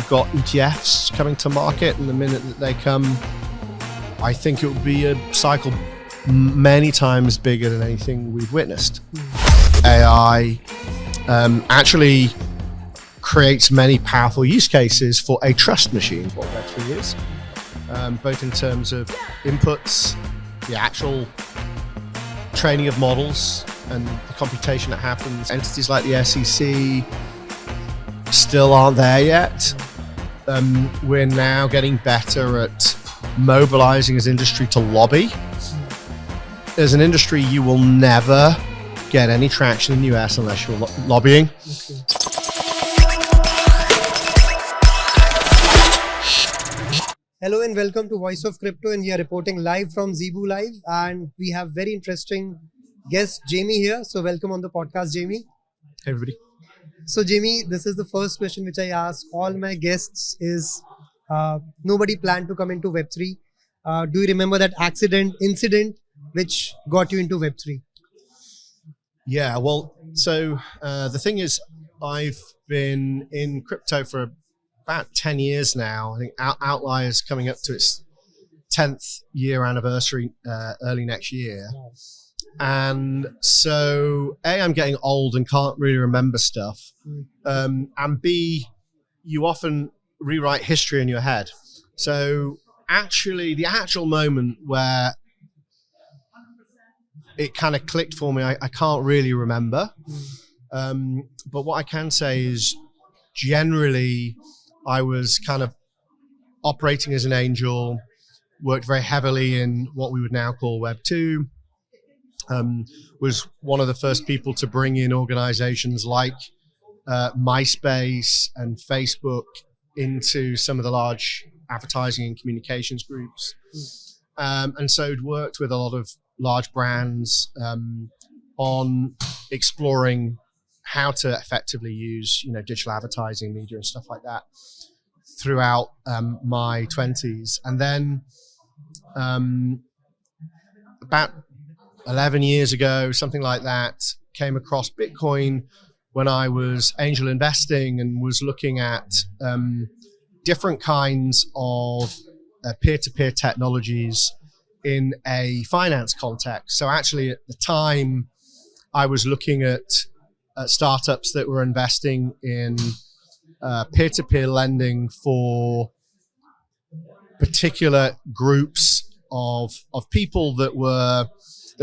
we've got ETFs coming to market, and the minute that they come, I think it will be a cycle many times bigger than anything we've witnessed. AI actually creates many powerful use cases for a trust machine, what Web3 is, both in terms of inputs, the actual training of models and the computation that happens. Entities like the SEC still aren't there yet. We're now getting better at mobilizing as industry to lobby. As an industry, you will never get any traction in the US unless you're lobbying. Okay. Hello and welcome to Voice of Crypto, and we are reporting live from Zebu Live, and we have very interesting guest Jamie here. So welcome on the podcast, Jamie. Hey everybody. So Jamie, this is the first question which I ask all my guests is, nobody planned to come into Web3. Do you remember that incident which got you into Web3? Yeah, well, so the thing is, I've been in crypto for about 10 years now. I think Outlier is coming up to its 10th year anniversary early next year. And so A, I'm getting old and can't really remember stuff. And B, you often rewrite history in your head. So actually, the actual moment where it kind of clicked for me, I can't really remember. But what I can say is generally, I was kind of operating as an angel, worked very heavily in what we would now call Web 2, was one of the first people to bring in organizations like MySpace and Facebook into some of the large advertising and communications groups. And so I'd worked with a lot of large brands on exploring how to effectively use, digital advertising, media, and stuff like that throughout my 20s. And then about 11 years ago, something like that, came across Bitcoin when I was angel investing and was looking at different kinds of peer-to-peer technologies in a finance context. So actually at the time, I was looking at startups that were investing in peer-to-peer lending for particular groups of people that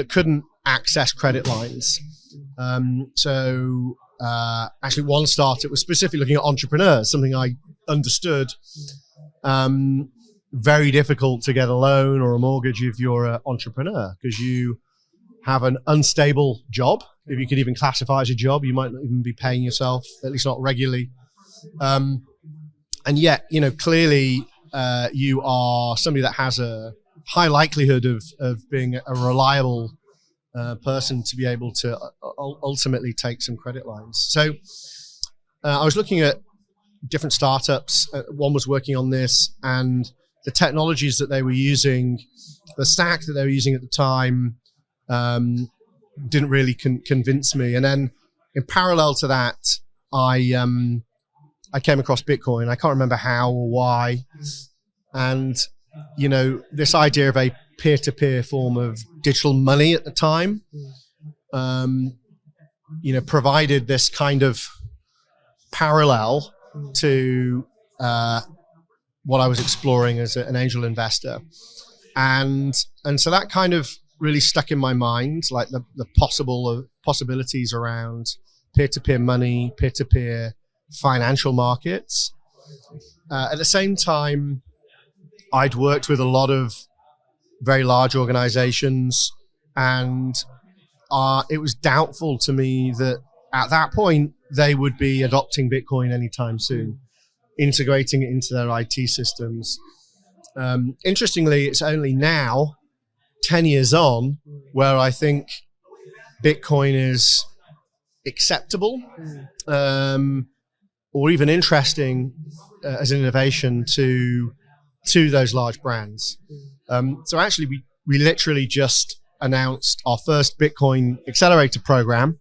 couldn't access credit lines. So actually one startup was specifically looking at entrepreneurs, something I understood. Very difficult to get a loan or a mortgage if you're an entrepreneur, because you have an unstable job. If you could even classify as a job, you might not even be paying yourself, at least not regularly. And yet, clearly you are somebody that has a high likelihood of being a reliable person to be able to ultimately take some credit lines. So I was looking at different startups. One was working on this, and the technologies that they were using, the stack that they were using at the time, didn't really convince me. And then in parallel to that, I came across Bitcoin. I can't remember how or why. And, this idea of a peer-to-peer form of digital money at the time, provided this kind of parallel to what I was exploring as an angel investor. And so that kind of really stuck in my mind, like the possibilities around peer-to-peer money, peer-to-peer financial markets. At the same time, I'd worked with a lot of very large organizations, and it was doubtful to me that at that point they would be adopting Bitcoin anytime soon, integrating it into their IT systems. Interestingly, it's only now, 10 years on, where I think Bitcoin is acceptable or even interesting as an innovation to those large brands. So actually, we literally just announced our first Bitcoin accelerator program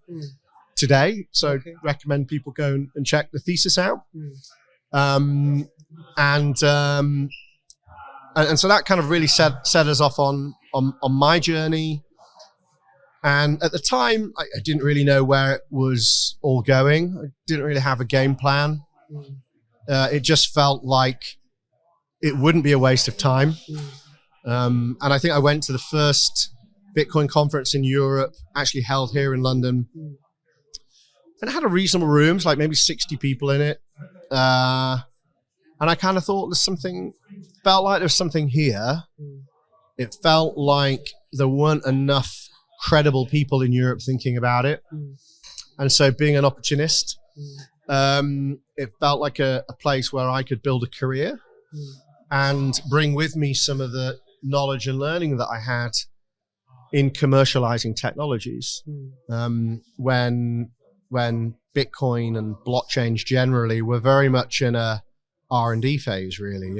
today. So recommend people go and check the thesis out. And so that kind of really set us off on my journey. And at the time, I didn't really know where it was all going. I didn't really have a game plan. It just felt like it wouldn't be a waste of time. And I think I went to the first Bitcoin conference in Europe, actually held here in London. And it had a reasonable rooms, like maybe 60 people in it. And I kind of thought felt like there was something here. It felt like there weren't enough credible people in Europe thinking about it. And so being an opportunist, it felt like a place where I could build a career and bring with me some of the knowledge and learning that I had in commercializing technologies. When Bitcoin and blockchains generally were very much in a R&D phase, really,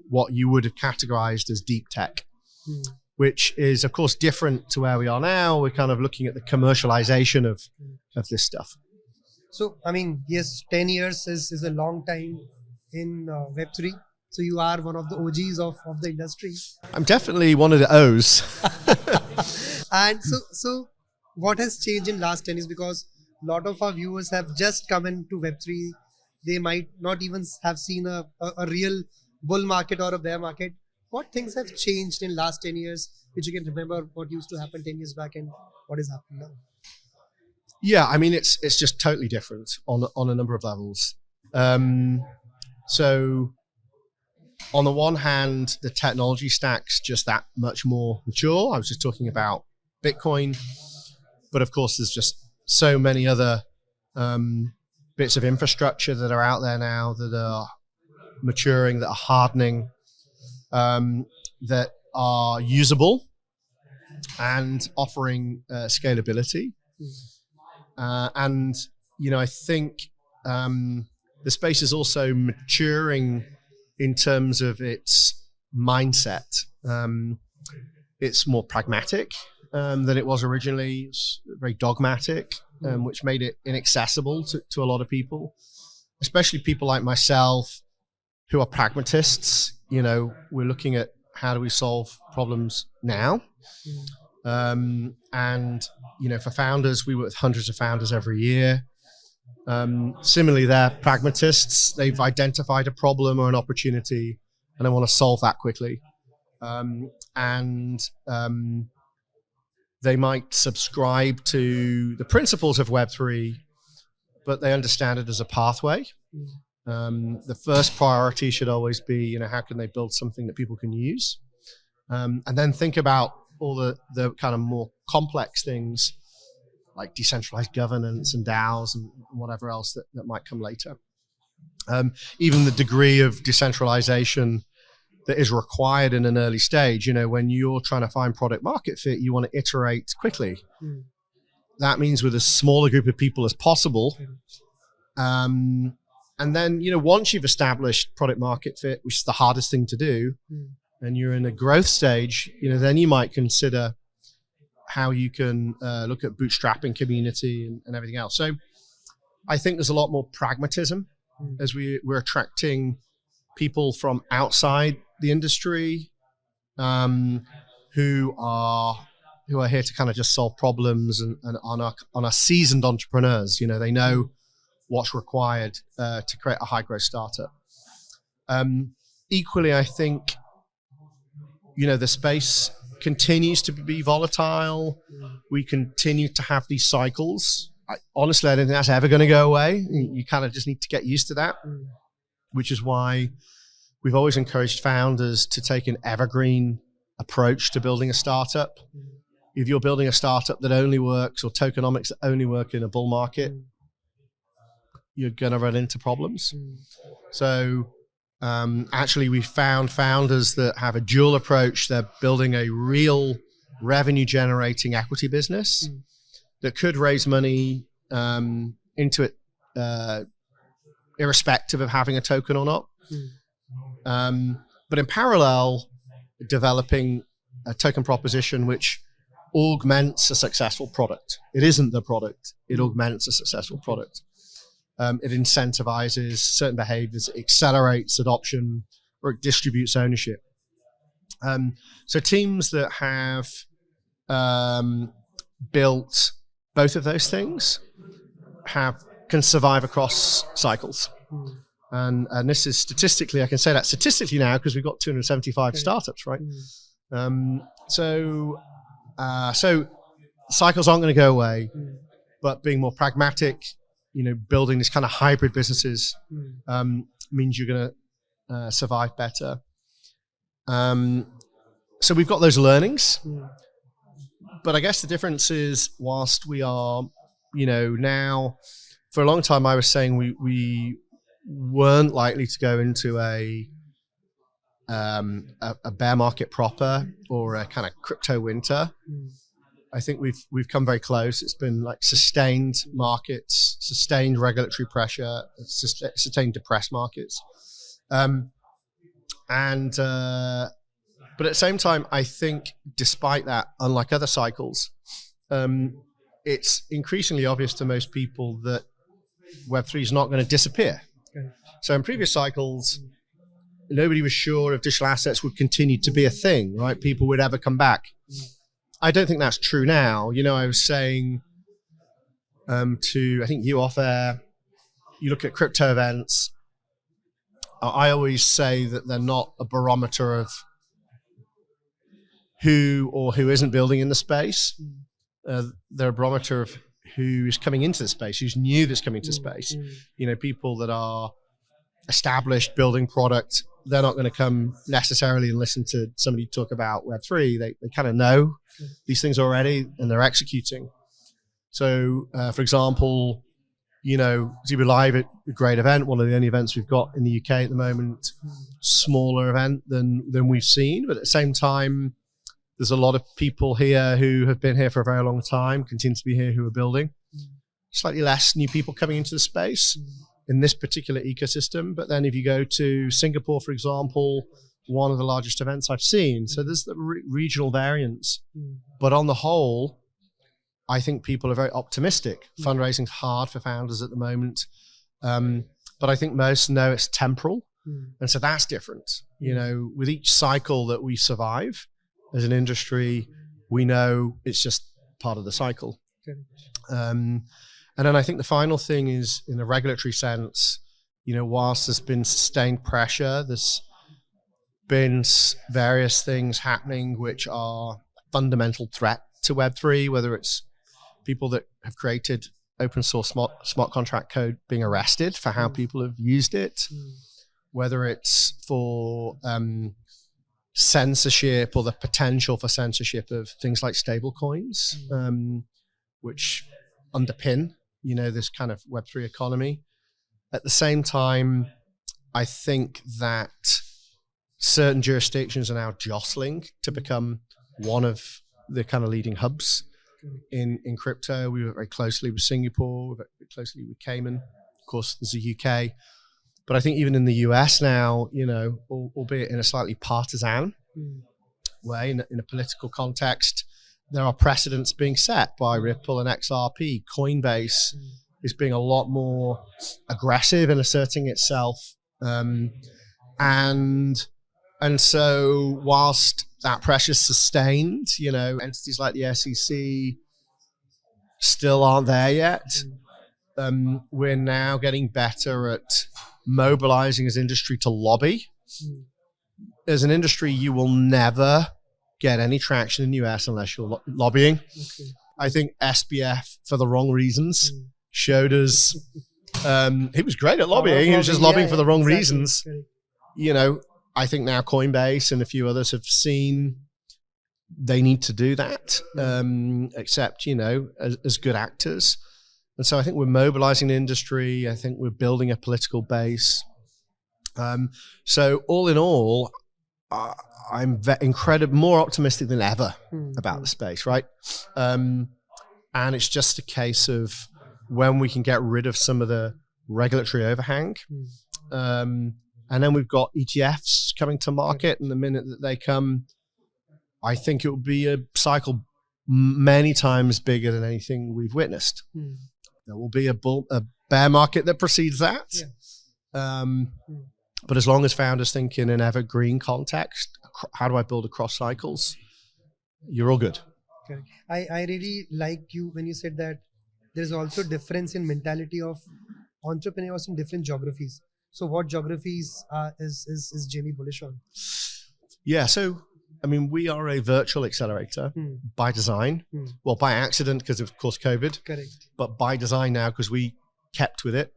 what you would have categorized as deep tech, which is, of course, different to where we are now. We're kind of looking at the commercialization of this stuff. So, I mean, yes, 10 years is a long time in Web3. So you are one of the OGs of the industry. I'm definitely one of the O's. And so what has changed in last 10 years? Because a lot of our viewers have just come into Web3. They might not even have seen a real bull market or a bear market. What things have changed in last 10 years, which you can remember what used to happen 10 years back and what is happening now? Yeah, I mean, it's just totally different on a number of levels. So on the one hand, the technology stack's just that much more mature. I was just talking about Bitcoin, but of course there's just so many other bits of infrastructure that are out there now that are maturing, that are hardening, that are usable and offering scalability. And, I think the space is also maturing in terms of its mindset. It's more pragmatic than it was originally. It's very dogmatic, which made it inaccessible to a lot of people, especially people like myself who are pragmatists. We're looking at how do we solve problems now. And, for founders, we work with hundreds of founders every year. Similarly, they're pragmatists. They've identified a problem or an opportunity and they want to solve that quickly. They might subscribe to the principles of Web3, but they understand it as a pathway. The first priority should always be, how can they build something that people can use? And then think about all the kind of more complex things like decentralized governance and DAOs and whatever else that might come later. Even the degree of decentralization that is required in an early stage, when you're trying to find product market fit, you want to iterate quickly. That means with as small a group of people as possible. And then, once you've established product market fit, which is the hardest thing to do, and you're in a growth stage, then you might consider how you can look at bootstrapping community and everything else. So I think there's a lot more pragmatism as we're attracting people from outside the industry who are here to kind of just solve problems and are seasoned entrepreneurs. They know what's required to create a high growth startup. Equally, I think the space continues to be volatile. We continue to have these cycles. Honestly, I don't think that's ever going to go away. You kind of just need to get used to that, which is why we've always encouraged founders to take an evergreen approach to building a startup. If you're building a startup that only works, or tokenomics that only work in a bull market, you're going to run into problems. So actually, we found founders that have a dual approach. They're building a real revenue generating equity business that could raise money into it irrespective of having a token or not. But in parallel, developing a token proposition which augments a successful product. It isn't the product. It augments a successful product. It incentivizes certain behaviors, it accelerates adoption, or it distributes ownership. So teams that have built both of those things can survive across cycles. And this is statistically, I can say that statistically now because we've got 275 startups, right? So cycles aren't going to go away, but being more pragmatic, building this kind of hybrid businesses means you're going to survive better. So we've got those learnings, but I guess the difference is whilst we are, now for a long time I was saying we weren't likely to go into a bear market proper or a kind of crypto winter. I think we've come very close. It's been like sustained markets, sustained regulatory pressure, sustained depressed markets. But at the same time, I think despite that, unlike other cycles, it's increasingly obvious to most people that Web3 is not going to disappear. So in previous cycles, nobody was sure if digital assets would continue to be a thing, right? People would ever come back. I don't think that's true now. I was saying I think you off air, you look at crypto events. I always say that they're not a barometer of who or who isn't building in the space. They're a barometer of who is coming into the space, who's new that's coming to the space. People that are established building product, they're not going to come necessarily and listen to somebody talk about Web3. They kind of know these things already and they're executing. So, for example, Zebra Live, a great event, one of the only events we've got in the UK at the moment, smaller event than we've seen, but at the same time, there's a lot of people here who have been here for a very long time, continue to be here, who are building. Slightly less new people coming into the space in this particular ecosystem. But then if you go to Singapore, for example, one of the largest events I've seen. So there's the regional variance. But on the whole, I think people are very optimistic. Fundraising's hard for founders at the moment. But I think most know it's temporal. And so that's different. With each cycle that we survive, as an industry, we know it's just part of the cycle. And then I think the final thing is, in a regulatory sense, whilst there's been sustained pressure, there's been various things happening which are a fundamental threat to Web3, whether it's people that have created open source smart contract code being arrested for how people have used it, whether it's for censorship or the potential for censorship of things like stable coins, which underpin, this kind of Web3 economy. At the same time, I think that certain jurisdictions are now jostling to become one of the kind of leading hubs in crypto. We work very closely with Singapore, we work very closely with Cayman. Of course, there's the UK. But I think even in the US now, albeit in a slightly partisan way, in a political context, there are precedents being set by Ripple and XRP. Coinbase is being a lot more aggressive in asserting itself. And so whilst that pressure is sustained, entities like the SEC still aren't there yet. We're now getting better at mobilizing as industry to lobby. As an industry, you will never get any traction in the US unless you're lobbying. I think SBF, for the wrong reasons, showed us he was great at lobbying. He was just lobbying for the wrong reasons. I think now Coinbase and a few others have seen they need to do that, except, as good actors. And so I think we're mobilizing the industry. I think we're building a political base. So all in all, I'm more optimistic than ever about the space, right? And it's just a case of when we can get rid of some of the regulatory overhang. And then we've got ETFs coming to market, and the minute that they come, I think it will be a cycle many times bigger than anything we've witnessed. There will be a bear market that precedes that. Yeah. But as long as founders think in an evergreen context, how do I build across cycles? You're all good. Okay. I really like you when you said that there's also difference in mentality of entrepreneurs in different geographies. So what geographies is Jamie bullish on? Yeah, so I mean, we are a virtual accelerator by design. Well, by accident because of course COVID. Correct. But by design now because we kept with it.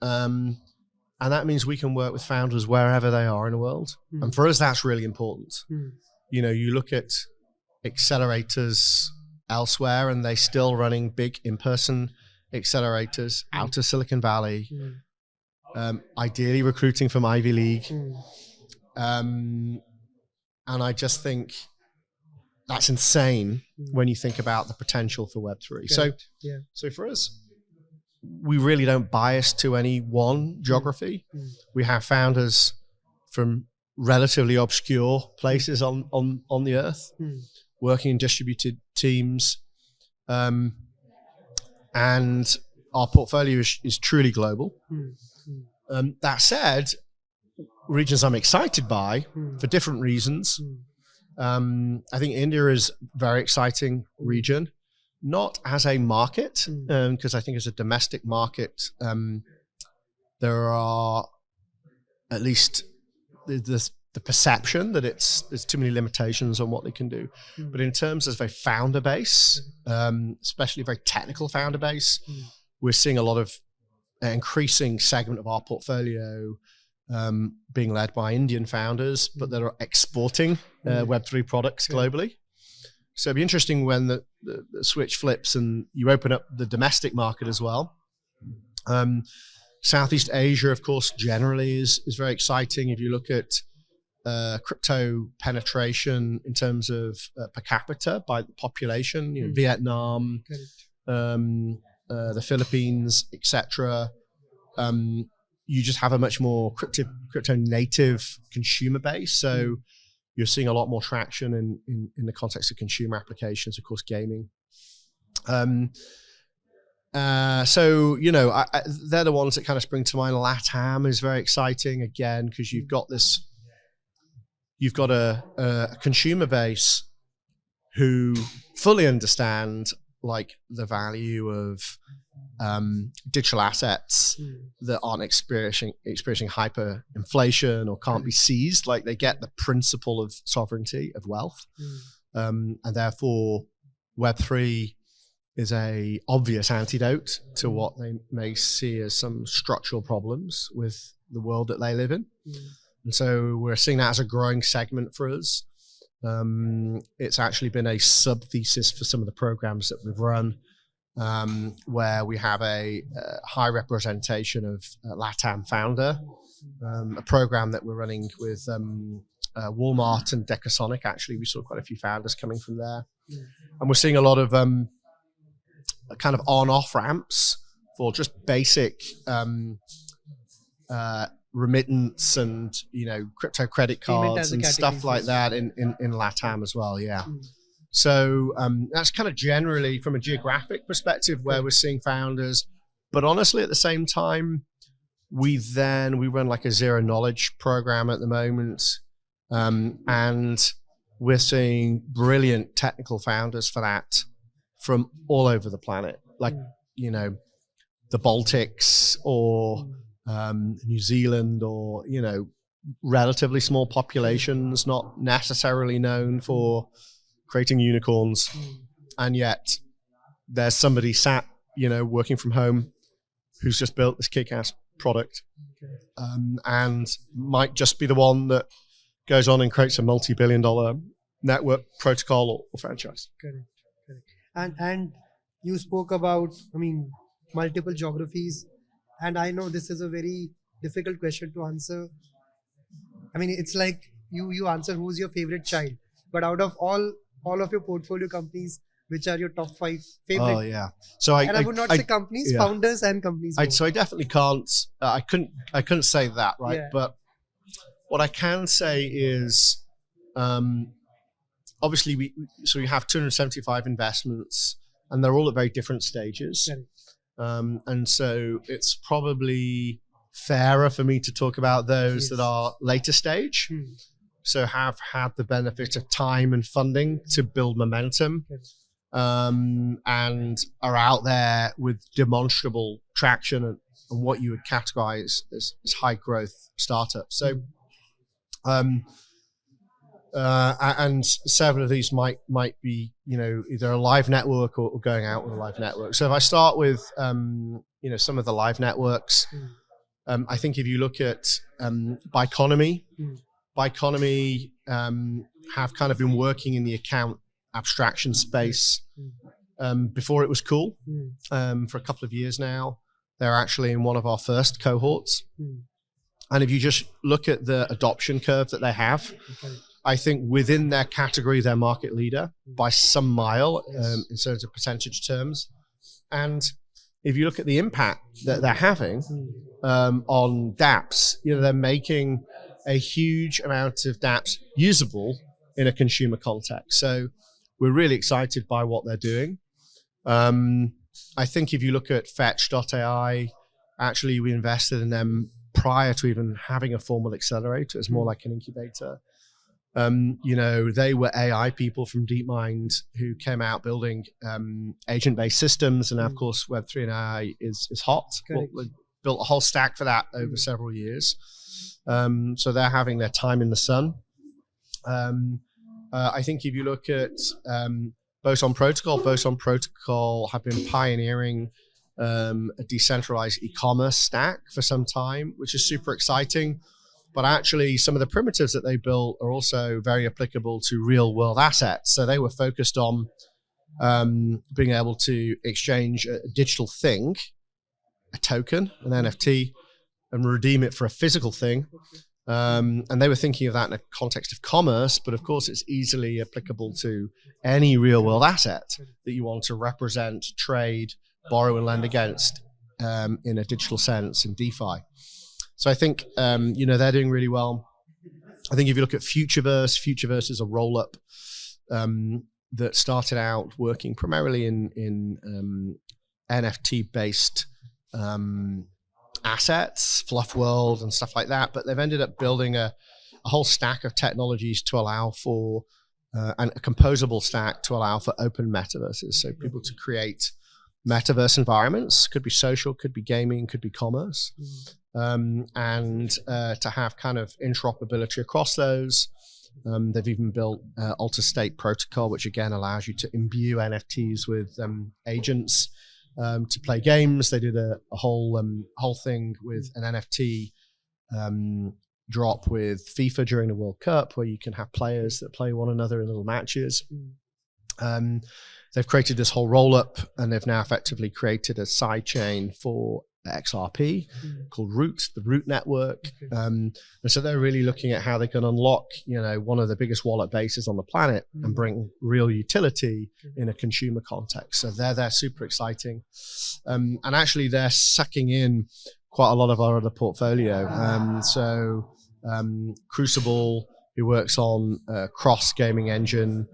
And that means we can work with founders wherever they are in the world. And for us, that's really important. You know, you look at accelerators elsewhere and they're still running big in-person accelerators out of Silicon Valley, ideally recruiting from Ivy League. And I just think that's insane when you think about the potential for Web3. So for us, we really don't bias to any one geography. We have founders from relatively obscure places on the earth, working in distributed teams. And our portfolio is truly global. That said, regions I'm excited by for different reasons. I think India is a very exciting region, not as a market, because I think as a domestic market, there are at least the perception that there's too many limitations on what they can do. But in terms of a founder base, especially a very technical founder base, we're seeing a lot of increasing segment of our portfolio being led by Indian founders, but that are exporting Web3 products globally. So it'd be interesting when the switch flips and you open up the domestic market as well. Southeast Asia, of course, generally is very exciting. If you look at crypto penetration in terms of per capita by the population, you know, Vietnam, the Philippines, etc. You just have a much more crypto native consumer base. So you're seeing a lot more traction in the context of consumer applications, of course, gaming. So, you know, they're the ones that kind of spring to mind. LATAM is very exciting again, because you've got a consumer base who fully understand like the value of digital assets that aren't experiencing hyperinflation or can't be seized. Like they get the principle of sovereignty of wealth, and therefore Web3 is a obvious antidote to what they may see as some structural problems with the world that they live in. And so we're seeing that as a growing segment for us. It's actually been a sub-thesis for some of the programs that we've run, where we have a high representation of LATAM founder, a program that we're running with Walmart and Decasonic. Actually, we saw quite a few founders coming from there. And we're seeing a lot of kind of on-off ramps for just basic remittance and, you know, crypto credit cards and stuff like that in LATAM as well. Yeah. So that's kind of generally from a geographic perspective where we're seeing founders. But honestly, at the same time, we run like a zero knowledge program at the moment. And we're seeing brilliant technical founders for that from all over the planet, like, you know, the Baltics or New Zealand, or, you know, relatively small populations, not necessarily known for creating unicorns. And yet there's somebody sat, you know, working from home who's just built this kick-ass product, and might just be the one that goes on and creates a multi-billion-dollar network, protocol, or franchise. Correct. And you spoke about, I mean, multiple geographies, and I know this is a very difficult question to answer. I mean, it's like you answer who's your favorite child, but out of all of your portfolio companies, which are your top 5 favorite? Oh yeah. So I would not say companies, founders and companies. So I definitely can't. I couldn't say that, right? Yeah. But what I can say is, obviously we have 275 investments, and they're all at very different stages. And so it's probably fairer for me to talk about those that are later stage. So have had the benefit of time and funding to build momentum, and are out there with demonstrable traction and what you would categorize as high growth startups. So, and several of these might be, either a live network or going out with a live network. So if I start with, some of the live networks, I think if you look at Biconomy, have kind of been working in the account abstraction space before it was cool, for a couple of years now. They're actually in one of our first cohorts. And if you just look at the adoption curve that they have, I think within their category, they're market leader by some mile, in terms of percentage terms. And if you look at the impact that they're having on dApps, they're making a huge amount of dApps usable in a consumer context. So we're really excited by what they're doing. I think if you look at Fetch.ai, actually we invested in them prior to even having a formal accelerator. It's more like an incubator. They were AI people from DeepMind who came out building agent-based systems, and of course Web3 and AI is hot. We built a whole stack for that over several years. So they're having their time in the sun. I think if you look at Boson Protocol have been pioneering a decentralized e-commerce stack for some time, which is super exciting. But actually, some of the primitives that they built are also very applicable to real-world assets. So they were focused on being able to exchange a digital thing, a token, an NFT, and redeem it for a physical thing. And they were thinking of that in a context of commerce, but of course it's easily applicable to any real-world asset that you want to represent, trade, borrow, and lend against in a digital sense in DeFi. So I think, they're doing really well. I think if you look at Futureverse is a roll-up that started out working primarily in NFT-based assets, Fluff World and stuff like that, but they've ended up building a whole stack of technologies to allow for, and a composable stack to allow for open metaverses. So people to create metaverse environments, could be social, could be gaming, could be commerce. And to have kind of interoperability across those. They've even built Alter State Protocol, which again allows you to imbue NFTs with agents to play games. They did a whole thing with an NFT drop with FIFA during the World Cup, where you can have players that play one another in little matches. They've created this whole roll-up, and they've now effectively created a side chain for XRP called Root, the Root network. And so they're really looking at how they can unlock, one of the biggest wallet bases on the planet and bring real utility in a consumer context. So they're super exciting. And actually they're sucking in quite a lot of our other portfolio. Crucible, who works on cross gaming engine,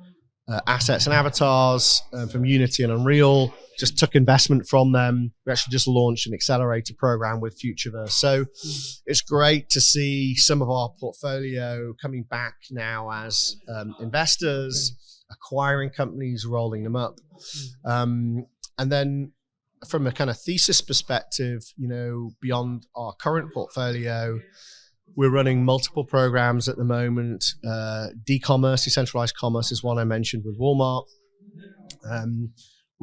assets and avatars from Unity and Unreal, just took investment from them. We actually just launched an accelerator program with Futureverse. So it's great to see some of our portfolio coming back now as investors, acquiring companies, rolling them up. And then from a kind of thesis perspective, beyond our current portfolio, we're running multiple programs at the moment. D-commerce, decentralized commerce is one I mentioned with Walmart.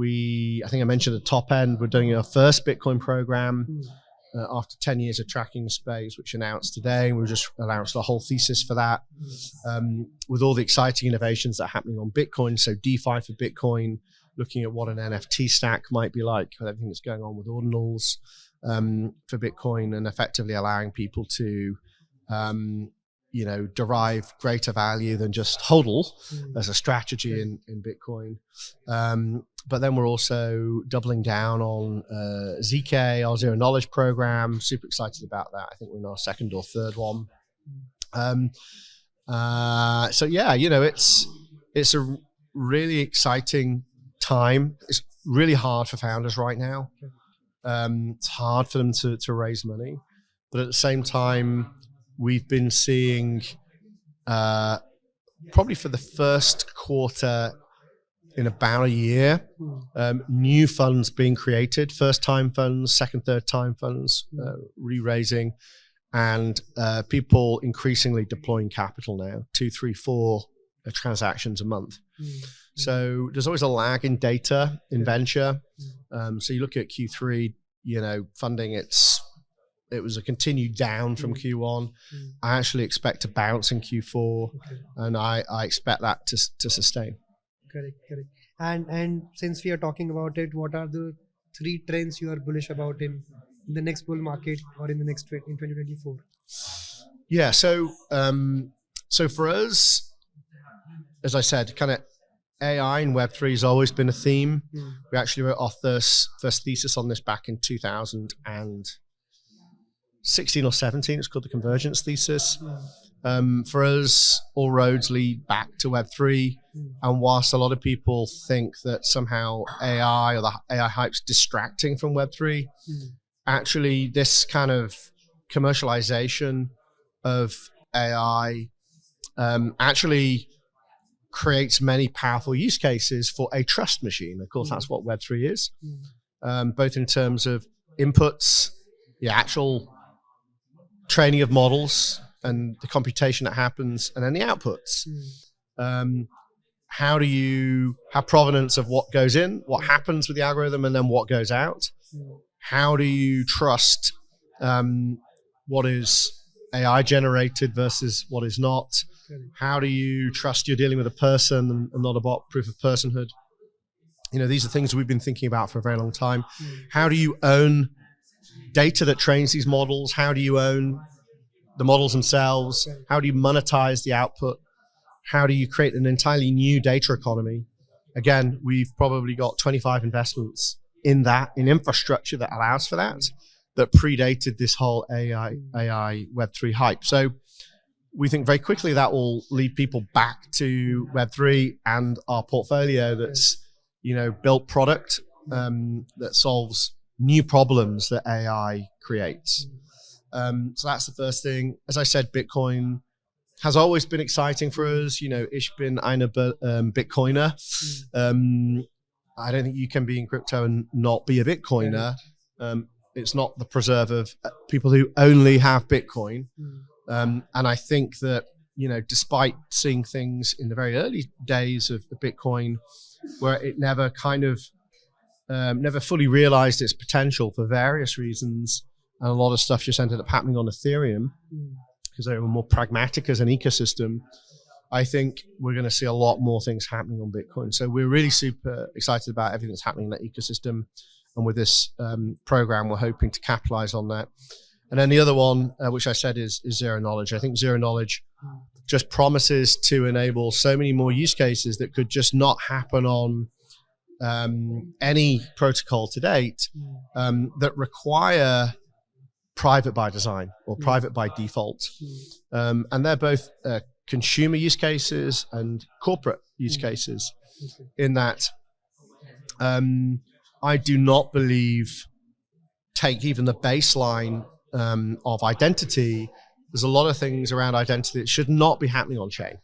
I think I mentioned at the top end, we're doing our first Bitcoin program after 10 years of tracking the space, which announced today. We just announced a whole thesis for that with all the exciting innovations that are happening on Bitcoin. So DeFi for Bitcoin, looking at what an NFT stack might be like, everything that's going on with ordinals for Bitcoin, and effectively allowing people to derive greater value than just hodl as a strategy in Bitcoin. But then we're also doubling down on ZK, our zero knowledge program. Super excited about that. I think we're in our second or third one. So yeah, it's a really exciting time. It's really hard for founders right now. It's hard for them to raise money. But at the same time, we've been seeing probably for the first quarter in about a year, new funds being created, first-time funds, second, third-time funds, re-raising, and people increasingly deploying capital now, 2, 3, 4 transactions a month. So there's always a lag in data, in venture. So you look at Q3, funding, it was a continued down from Q1. I actually expect to bounce in Q4, and I expect that to sustain. Correct. And since we are talking about it, what are the 3 trends you are bullish about in the next bull market or in the next in 2024? Yeah, so for us, as I said, kind of AI and Web3 has always been a theme. We actually wrote our first thesis on this back in 2016 or 17. It's called the Convergence Thesis. For us, all roads lead back to Web3. And whilst a lot of people think that somehow AI or the AI hype's distracting from Web3, actually this kind of commercialization of AI actually creates many powerful use cases for a trust machine. Of course, that's what Web3 is, both in terms of inputs, the actual training of models and the computation that happens, and then the outputs. How provenance of what goes in, what happens with the algorithm, and then what goes out. How do you trust what is AI generated versus what is not? How do you trust you're dealing with a person and not a bot, proof of personhood? These are things we've been thinking about for a very long time. How do you own data that trains these models? How do you own the models themselves? How do you monetize the output? How do you create an entirely new data economy? Again, we've probably got 25 investments in infrastructure that allows for that predated this whole AI Web3 hype. So we think very quickly that will lead people back to Web3 and our portfolio that's, built product that solves new problems that AI creates. So that's the first thing. As I said, Bitcoin has always been exciting for us. Ich bin eine Bitcoiner. I don't think you can be in crypto and not be a Bitcoiner. It's not the preserve of people who only have Bitcoin. And I think that, despite seeing things in the very early days of Bitcoin where it never never fully realized its potential for various reasons, and a lot of stuff just ended up happening on Ethereum because they were more pragmatic as an ecosystem, I think we're going to see a lot more things happening on Bitcoin. So we're really super excited about everything that's happening in that ecosystem. And with this program, we're hoping to capitalize on that. And then the other one, which I said is zero knowledge. I think zero knowledge just promises to enable so many more use cases that could just not happen on any protocol to date that require private by design or private by default. And they're both consumer use cases and corporate use cases in that I do not believe, take even the baseline of identity, there's a lot of things around identity that should not be happening on chain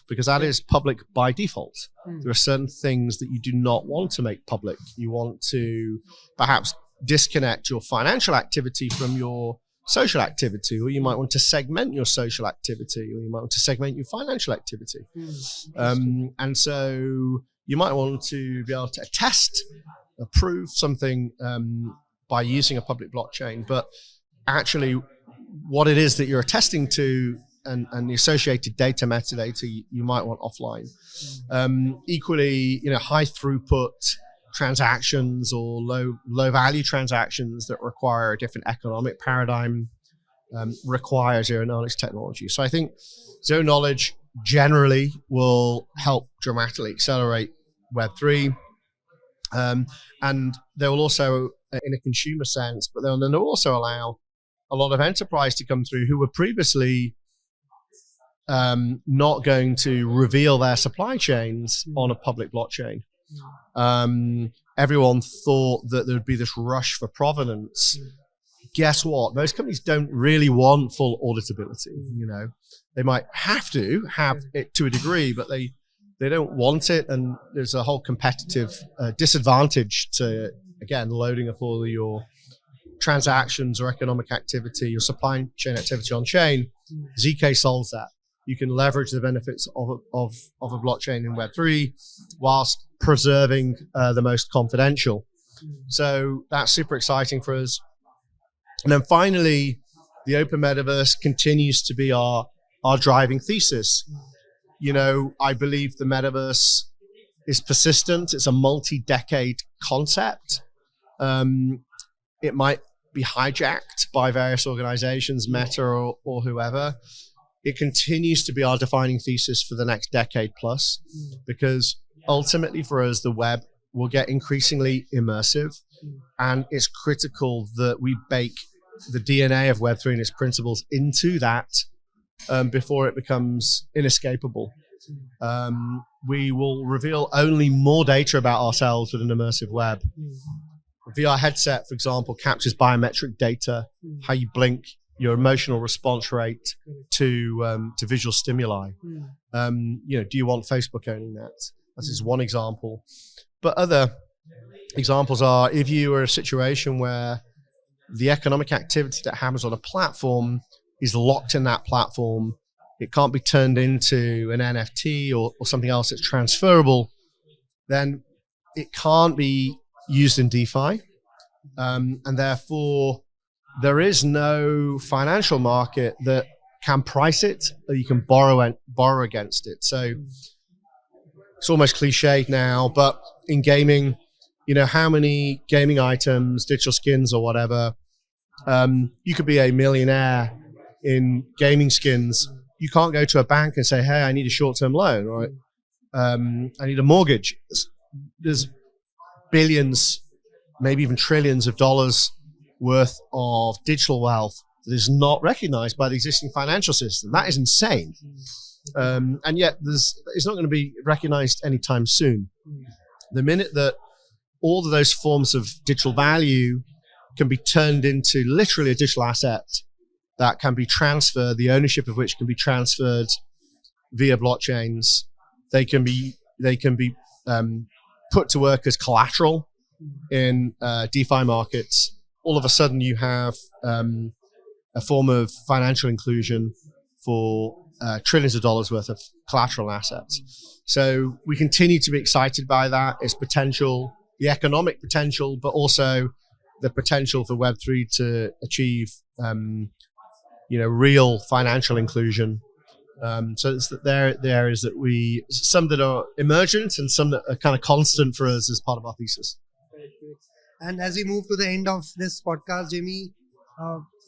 because that is public by default. There are certain things that you do not want to make public. You want to perhaps disconnect your financial activity from your social activity, or you might want to segment your social activity, or you might want to segment your financial activity. And so you might want to be able to attest, approve something by using a public blockchain, but actually what it is that you're attesting to and the associated data metadata you might want offline. Equally, high throughput transactions or low value transactions that require a different economic paradigm require zero knowledge technology. So I think zero knowledge generally will help dramatically accelerate Web3. And they will also, in a consumer sense, but then they'll also allow a lot of enterprise to come through who were previously not going to reveal their supply chains on a public blockchain. everyone thought that there would be this rush for provenance. Guess what? Most companies don't really want full auditability. They might have to have it to a degree, but they don't want it. And there's a whole competitive disadvantage to, again, loading up all of your transactions or economic activity, your supply chain activity on chain. ZK solves that. You can leverage the benefits of a blockchain in Web3 whilst preserving the most confidential. So that's super exciting for us. And then finally, the open metaverse continues to be our driving thesis. I believe the metaverse is persistent. It's a multi-decade concept. It might be hijacked by various organizations, Meta or whoever. It continues to be our defining thesis for the next decade plus, because ultimately for us, the web will get increasingly immersive, and it's critical that we bake the DNA of Web3 and its principles into that before it becomes inescapable. We will reveal only more data about ourselves with an immersive web. A VR headset, for example, captures biometric data, how you blink, your emotional response rate to visual stimuli. Do you want Facebook owning that? That's just one example. But other examples are, if you are in a situation where the economic activity that happens on a platform is locked in that platform, it can't be turned into an NFT or something else that's transferable, then it can't be used in DeFi. And therefore, there is no financial market that can price it, or you can borrow against it. So it's almost cliched now, but in gaming, how many gaming items, digital skins or whatever, you could be a millionaire in gaming skins. You can't go to a bank and say, hey, I need a short-term loan, or I need a mortgage. There's billions, maybe even trillions of dollars worth of digital wealth that is not recognized by the existing financial system. That is insane. And yet it's not going to be recognized anytime soon. The minute that all of those forms of digital value can be turned into literally a digital asset that can be transferred, the ownership of which can be transferred via blockchains, they can be put to work as collateral in DeFi markets. All of a sudden you have a form of financial inclusion for trillions of dollars worth of collateral assets. So we continue to be excited by that, its potential, the economic potential, but also the potential for Web3 to achieve real financial inclusion. So it's the areas that some that are emergent and some that are kind of constant for us as part of our thesis. And as we move to the end of this podcast, Jamie,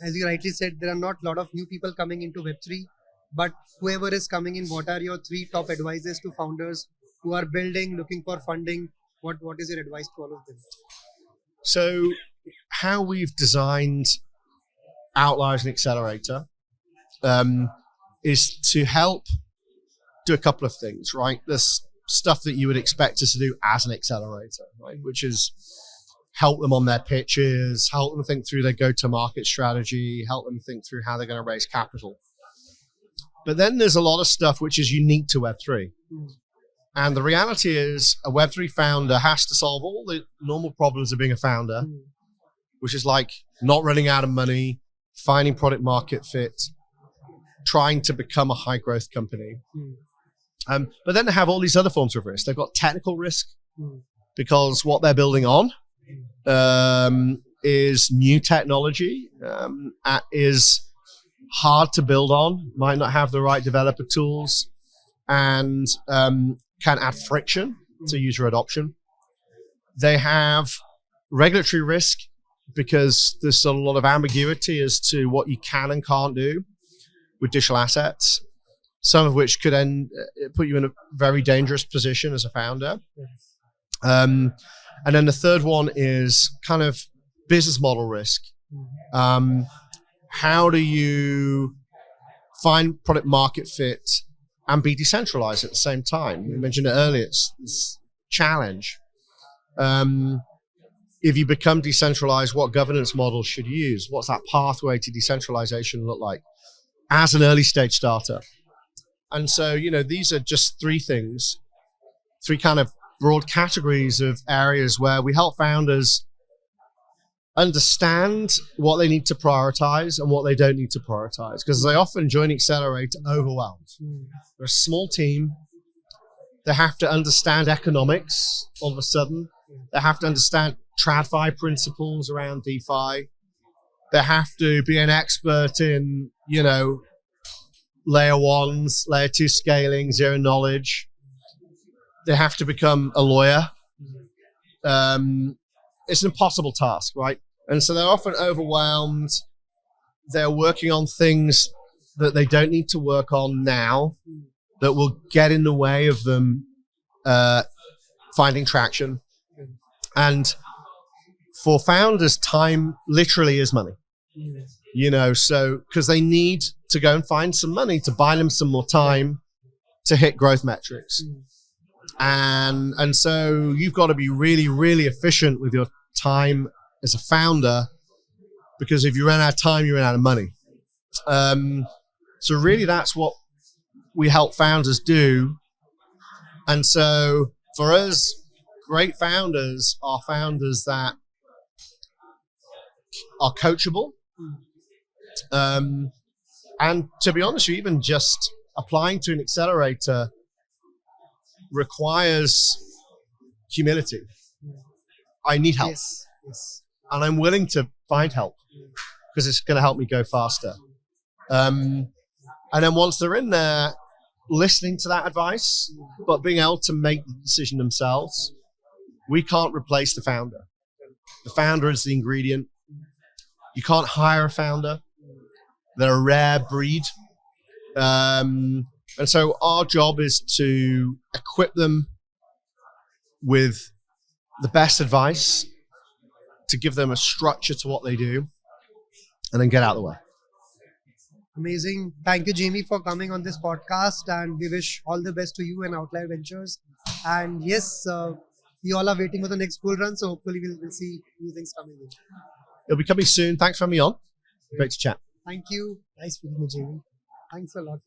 as you rightly said, there are not a lot of new people coming into Web3, but whoever is coming in, what are your 3 top advices to founders who are building, looking for funding? What is your advice to all of them? So how we've designed Outlier as an accelerator is to help do a couple of things, right? There's stuff that you would expect us to do as an accelerator, right? Which is help them on their pitches, help them think through their go-to-market strategy, help them think through how they're going to raise capital. But then there's a lot of stuff which is unique to Web3. And the reality is a Web3 founder has to solve all the normal problems of being a founder, which is like not running out of money, finding product market fit, trying to become a high growth company. But then they have all these other forms of risk. They've got technical risk because what they're building on is new technology, is hard to build on, might not have the right developer tools, and can add friction to user adoption. They have regulatory risk because there's a lot of ambiguity as to what you can and can't do with digital assets, some of which could then put you in a very dangerous position as a founder. And then the third one is kind of business model risk. How do you find product market fit and be decentralized at the same time? We mentioned it earlier, it's challenge. If you become decentralized, what governance model should you use? What's that pathway to decentralization look like as an early stage startup? And so, these are just three kind of broad categories of areas where we help founders understand what they need to prioritize and what they don't need to prioritize, because they often join Accelerator overwhelmed. They're a small team. They have to understand economics all of a sudden. They have to understand TradFi principles around DeFi. They have to be an expert in, layer ones, layer two scaling, zero knowledge. They have to become a lawyer. It's an impossible task, right? And so they're often overwhelmed. They're working on things that they don't need to work on now that will get in the way of them finding traction. And for founders, time literally is money. So because they need to go and find some money to buy them some more time to hit growth metrics. And so you've got to be really, really efficient with your time as a founder, because if you run out of time, you run out of money. So really that's what we help founders do. And so for us, great founders are founders that are coachable. And to be honest with you, even just applying to an accelerator requires humility. I need help. Yes. And I'm willing to find help because it's going to help me go faster. And then once they're in there, listening to that advice, but being able to make the decision themselves. We can't replace the founder. The founder is the ingredient. You can't hire a founder. They're a rare breed. And so our job is to equip them with the best advice, to give them a structure to what they do, and then get out of the way. Amazing. Thank you, Jamie, for coming on this podcast, and we wish all the best to you and Outlier Ventures. And yes, we all are waiting for the next bull run, so hopefully we'll see new things coming in. It'll be coming soon. Thanks for having me on. Great to chat. Thank you. Nice meeting you, Jamie. Thanks a lot.